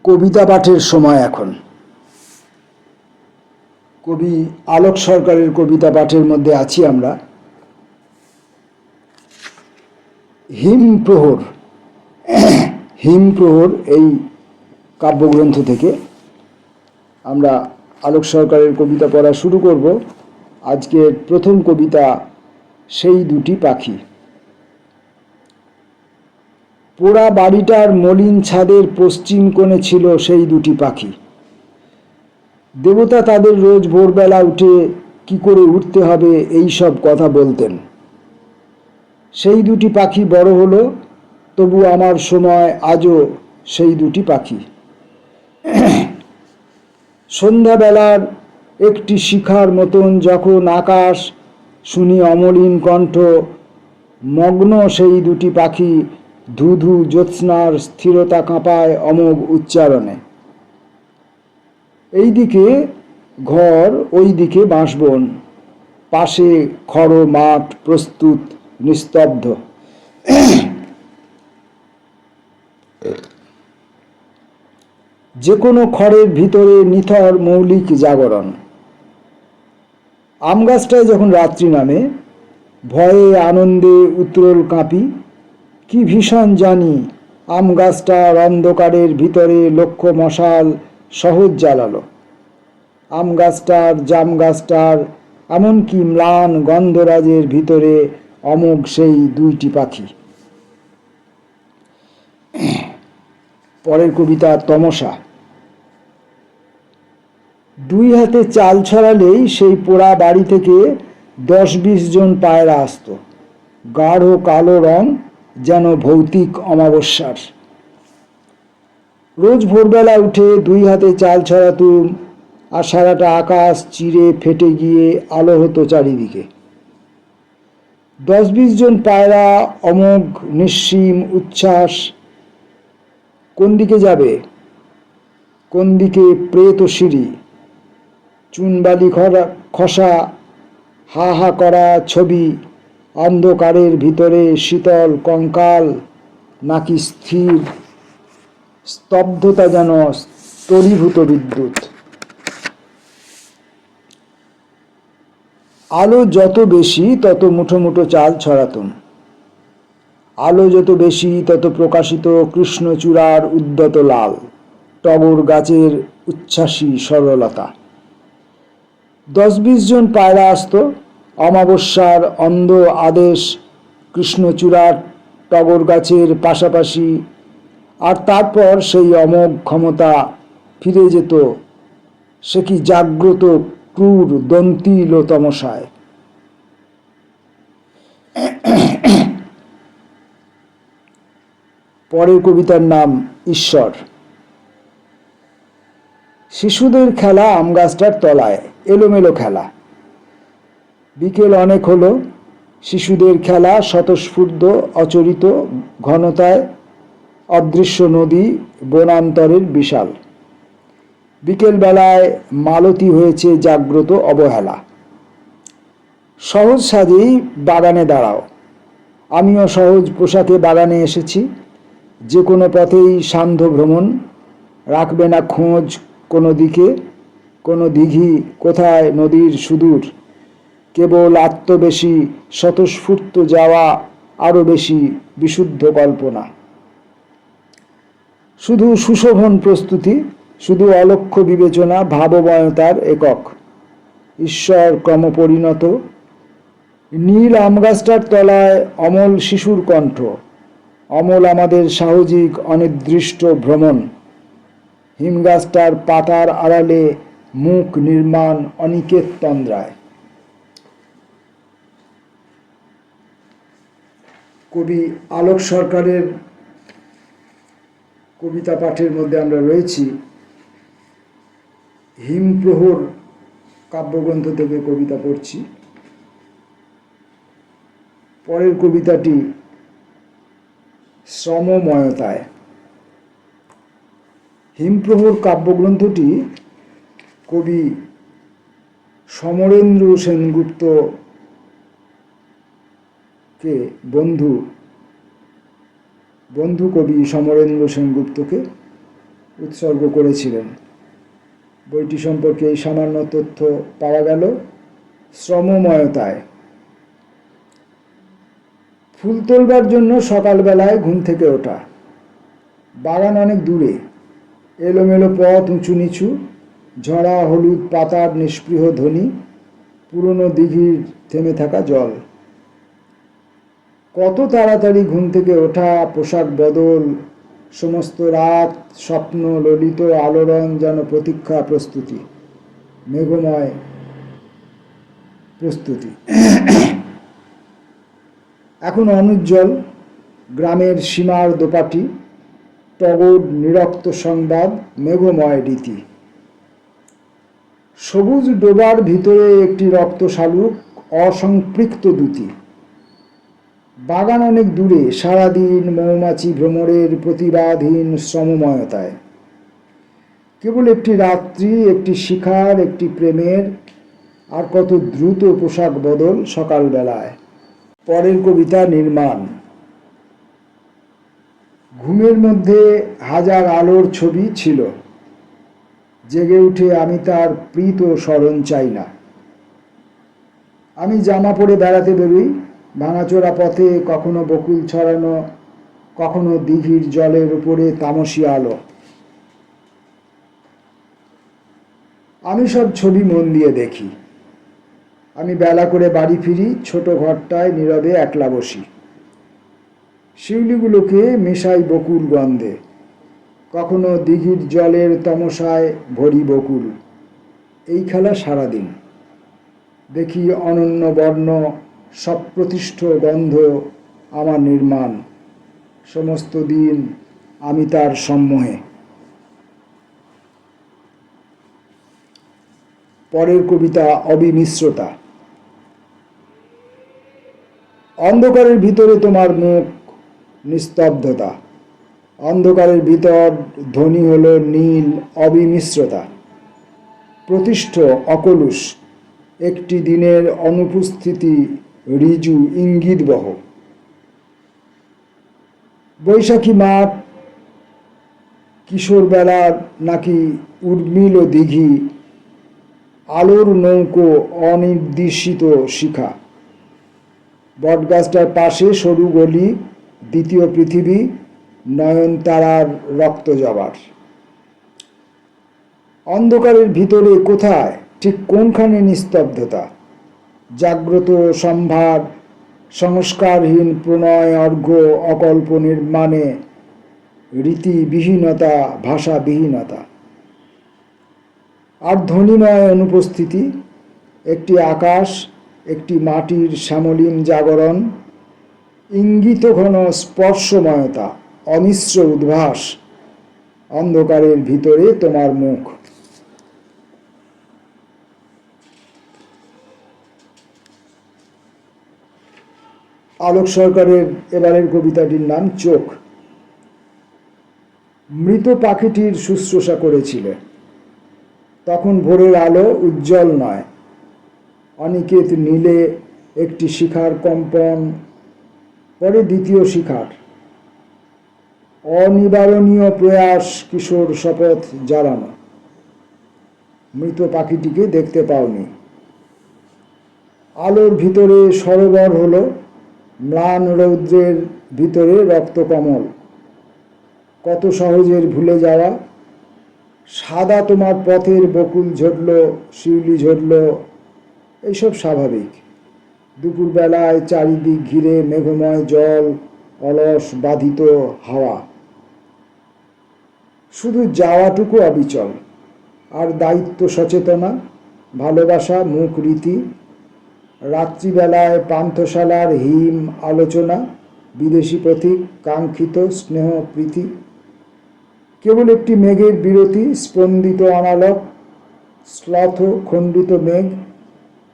কবিতা পাঠের সময় এখন। কবি আলোক সরকারের কবিতা পাঠের মধ্যে আছি আমরা। হিমপ্রহর হিমপ্রহর এই কাব্যগ্রন্থ থেকে আমরা আলোক সরকারের কবিতা পড়া শুরু করব। আজকের প্রথম কবিতা সেই দুটি পাখি। পোড়া বাড়িটার মলিন ছাদের পশ্চিম কোণে ছিল সেই দুটি পাখি। দেবতা তাদের রোজ ভোরবেলা উঠে কি করে উঠতে হবে এই সব কথা বলতেন। সেই দুটি পাখি বড় হলো, তবু আমার সময় আজও সেই দুটি পাখি। সন্ধ্যাবেলার একটি শিখার মতন যখন আকাশ শুনি অমলিন কণ্ঠ, মগ্ন সেই দুটি পাখি ধু ধু জ্যোৎস্নার স্থিরতা কাঁপায় অমোঘ উচ্চারণে। এইদিকে ঘর, ওই দিকে বাঁশবন, পাশে খড় মাঠ প্রস্তুত নিস্তব্ধ। যে কোনো খড়ের ভিতরে নিথর মৌলিক জাগরণ। আম গাছটায় যখন রাত্রি নামে, ভয়ে আনন্দে উত্রল কাঁপি। কি ভীষণ জানি, আম গাছটার অন্ধকারের ভিতরে লক্ষ মশাল সহজ জ্বালালো। আম গাছটার, জাম গাছটার, এমনকি ম্লান গন্ধরাজের ভিতরে অমোঘ সেই দুইটি পাখি। পরের কবিতা তমসা। দুই হাতে চাল ছড়ালেই সেই পোড়া বাড়ি থেকে 10-20 জন পায়রা আসত। গাঢ় কালো রং, যেন ভৌতিক অমাবস্যার। রোজ ভোরবেলা উঠে দুই হাতে চাল ছড়াতুম, আর সারাটা আকাশ চিরে ফেটে গিয়ে আলো হতো চারিদিকে। 10-20 জন পায়রা, অমোঘ নিঃসীম উচ্ছ্বাস। কোন দিকে যাবে, কোন দিকে প্রেত সিঁড়ি, চুনবালি খসা হা হা করা ছবি, অন্ধকারের ভিতরে শীতল কঙ্কাল, নাকি স্থির স্তব্ধতা, যেন স্তরীভূত বিদ্যুৎ। আলো যত বেশি তত মুঠো মুঠো চাল ছড়াতুম। আলো যত বেশি তত প্রকাশিত কৃষ্ণচূড়ার উদ্যত লাল, টগর গাছের উচ্ছ্বাসী সরলতা। 10-20 জন পায়রা আসত, অমাবস্যার অন্ধ আদেশ কৃষ্ণচূড়ার টগর গাছের পাশাপাশি, আর তারপর সেই অমোঘ ক্ষমতা ফিরে যেত, সে কি জাগ্রত ক্রূর দন্তিল তমসায়। পরের কবিতার নাম ঈশ্বর। শিশুদের খেলা আম গাছটার তলায়, এলোমেলো খেলা। বিকেল অনেক হলো, শিশুদের খেলা স্বতঃস্ফূর্ত অচরিত ঘনতায়। অদৃশ্য নদী বনান্তরের বিশাল। বিকেল বেলায় মালতী হয়েছে জাগ্রত অবহেলা। সহজ সাজেই বাগানে দাঁড়াও। আমিও সহজ পোশাকে বাগানে এসেছি। যে কোনো পথেই সান্ধ্য ভ্রমণ, রাখবে না খোঁজ কোনো দিকে, কোনো দিঘি কোথায় নদীর সুদূর। কেবল আত্মবেশী স্বতঃস্ফূর্ত যাওয়া, আরও বেশি বিশুদ্ধ কল্পনা। শুধু সুশোভন প্রস্তুতি, শুধু অলক্ষ্য বিবেচনা, ভাবময়তার একক। ঈশ্বর ক্রমপরিণত। নীল আমগাছটার তলায় অমল শিশুর কণ্ঠ, অমল আমাদের সাহজিক অনির্দিষ্ট ভ্রমণ। হিমগাছটার পাতার আড়ালে মুখ নির্মাণ অনিকেত তন্দ্রায়। কবি আলোক সরকারের কবিতা পাঠের মধ্যে আমরা রয়েছি। হিমপ্রহর কাব্যগ্রন্থ থেকে কবিতা পড়ছি। পরের কবিতাটি শ্রমময়তায়। হিমপ্রহর কাব্যগ্রন্থটি কবি সমরেন্দ্র সেনগুপ্তকে বন্ধু কবি সমরেন্দ্র সেনগুপ্তকে উৎসর্গ করেছিলেন। বইটি সম্পর্কে এই সামান্য তথ্য পাওয়া গেল। শ্রমময়তায়। ফুল তোলবার জন্য সকালবেলায় ঘুম থেকে ওঠা। বাগান অনেক দূরে, এলোমেলো পথ, উঁচু নিচু, ঝরা হলুদ পাতার নিস্পৃহ ধ্বনি, পুরনো দিঘির থেমে থাকা জল। কত তাড়াতাড়ি ঘুম থেকে ওঠা, পোশাক বদল, সমস্ত রাত স্বপ্ন ললিত আলোড়ন, যেন প্রতীক্ষা, প্রস্তুতি, মেঘময় প্রস্তুতি। এখন অনুজ্জ্বল গ্রামের সীমার দোপাটি, টগর নিরক্ত সংবাদ, মেঘময় রীতি। সবুজ ডোবার ভিতরে একটি রক্ত শালুক, অসম্পৃক্ত দ্যুতি। বাগান অনেক দূরে, সারাদিন মৌমাছি ভ্রমরের প্রতিবাদহীন শ্রমময়তায়। কেবল একটি রাত্রি, একটি শিখার, একটি প্রেমের, আর কত দ্রুত পোশাক বদল সকালবেলায়। পরের কবিতা নির্মাণ। ঘুমের মধ্যে হাজার আলোর ছবি ছিল, জেগে উঠে আমি তার প্রীত স্মরণ চাই না। আমি জামা পরে বেড়াতে বেরোই, ভাঙাচোরা পথে, কখনো বকুল ছড়ানো, কখনো দিঘির জলের উপরে তামসী আলো। আমি সব ছবি মন দিয়ে দেখি। আমি বেলা করে বাড়ি ফিরি, ছোট ঘরটায় নীরবে একলা বসি। শিউলিগুলোকে মেশাই বকুল গন্ধে, কখনো দিঘির জলের তমসায় ভরি বকুল। এই খেলা সারাদিন। দেখি অনন্য বর্ণ, সপ্রতিষ্ঠ গন্ধ আমার নির্মাণ। সমস্ত দিন আমি তার সম্মোহে। পরের কবিতা অবিমিশ্রতা। অন্ধকারের ভিতরে তোমার মুখ, নিস্তব্ধতা। অন্ধকারের ভিতর ধ্বনি হলো নীল, অবিমিশ্রতা। প্রতিষ্ঠ, অকলুষ, একটি দিনের অনুপস্থিতি, ঋজু, ইঙ্গিতবহ। বৈশাখী মাঠ, কিশোর বেলার নাকি উর্মিল দিঘি, আলোর নৌকো, অনির্দেশিত শিখা। বটগাছটার পাশে সরু গলি, দ্বিতীয় পৃথিবী, নয়নতারার রক্ত জবার। অন্ধকারের ভিতরে কোথায়, ঠিক কোনখানে নিস্তব্ধতা? জাগ্রত সম্ভার, সংস্কারহীন প্রণয় অর্ঘ্য, অকল্প নির্মাণে রীতিবিহীনতা, ভাষাবিহীনতা। আর ধ্বনিময় অনুপস্থিতি, একটি আকাশ, একটি মাটির শ্যামলীন জাগরণ, ইঙ্গিত ঘন স্পর্শময়তা, অমিশ্র উদ্ভাস। অন্ধকারের ভিতরে তোমার মুখ। আলোক সরকারের এবারের কবিতাটির নাম চোখ। মৃত পাখিটির শুশ্রূষা করেছিলে। তখন ভোরের আলো উজ্জ্বল নয়, অনিকেত নীলে একটি শিখার কম্পন, পরে দ্বিতীয় শিখার। অনিবারণীয় প্রয়াস, কিশোর শপথ জ্বালানো। মৃত পাখিটিকে দেখতে পাওনি। আলোর ভিতরে সরোবর হলো, ম্লান রৌদ্রের ভিতরে রক্তকমল। কত সহজের ভুলে যাওয়া। সাদা তোমার পথের বকুল ঝরল, শিউলি ঝরল, এইসব স্বাভাবিক। দুপুরবেলায় চারিদিক ঘিরে মেঘময় জল, অলস বাধিত হাওয়া। শুধু যাওয়াটুকু অবিচল। আর দায়িত্ব সচেতনা, ভালোবাসা, মুখ রীতি। রাত্রিবেলায় পান্থশালার হিম আলোচনা, বিদেশি পথিক, কাঙ্ক্ষিত স্নেহ প্রীতি। কেবল একটি মেঘের বিরতি, স্পন্দিত অনালক, শ্লথ খণ্ডিত মেঘ,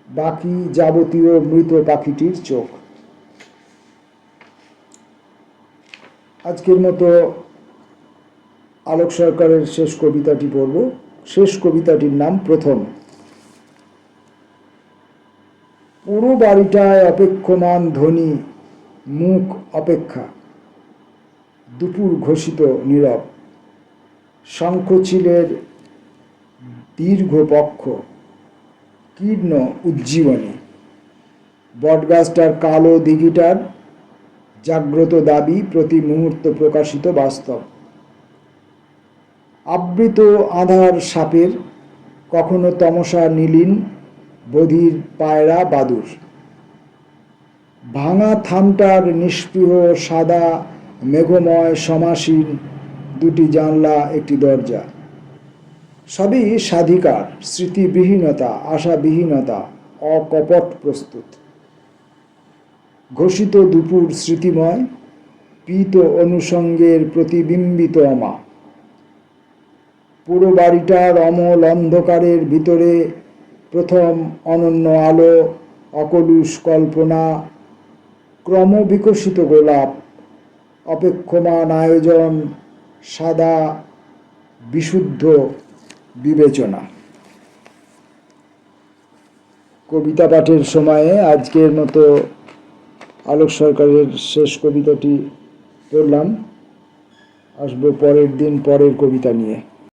বাকি যাবতীয় মৃত পাখিটির চোখ। আজকের মতো আলোক সরকারের শেষ কবিতাটি পড়ব। শেষ কবিতাটির নাম প্রথম। পুরো বাড়িটায় অপেক্ষমান ধ্বনি, মুখ অপেক্ষা। দুপুর ঘোষিত নীরব। শঙ্খচিলের দীর্ঘ বক্ষ, কীর্ণ উজ্জীবনী, বটগাছটার কালো দিঘিটার জাগ্রত দাবি প্রতি মুহূর্ত প্রকাশিত বাস্তব। আবৃত আধার সাপের, কখনো তমসা নীলিন বধির পায়রা বাদুর, ভাঙা থামটার নিষ্পৃহ সাদা মেঘময় সমাসীন দুটি জানলা, একটি দরজা, সবই স্বাধিকার, স্মৃতিবিহীনতা, আশাবিহীনতা, অকপট প্রস্তুত। ঘোষিত দুপুর স্মৃতিময়, পীত অনুষঙ্গের প্রতিবিম্বিত অমা। পুরো বাড়িটার অমল অন্ধকারের ভিতরে প্রথম অনন্য আলো, অকলুষ কল্পনা, ক্রমবিকশিত গোলাপ, অপেক্ষমান আয়োজন, সাদা বিশুদ্ধ বিবেচনা। কবিতা পাঠের সময়ে আজকের মতো আলোক সরকারের শেষ কবিতাটি পড়লাম। আসবো পরের দিন পরের কবিতা নিয়ে।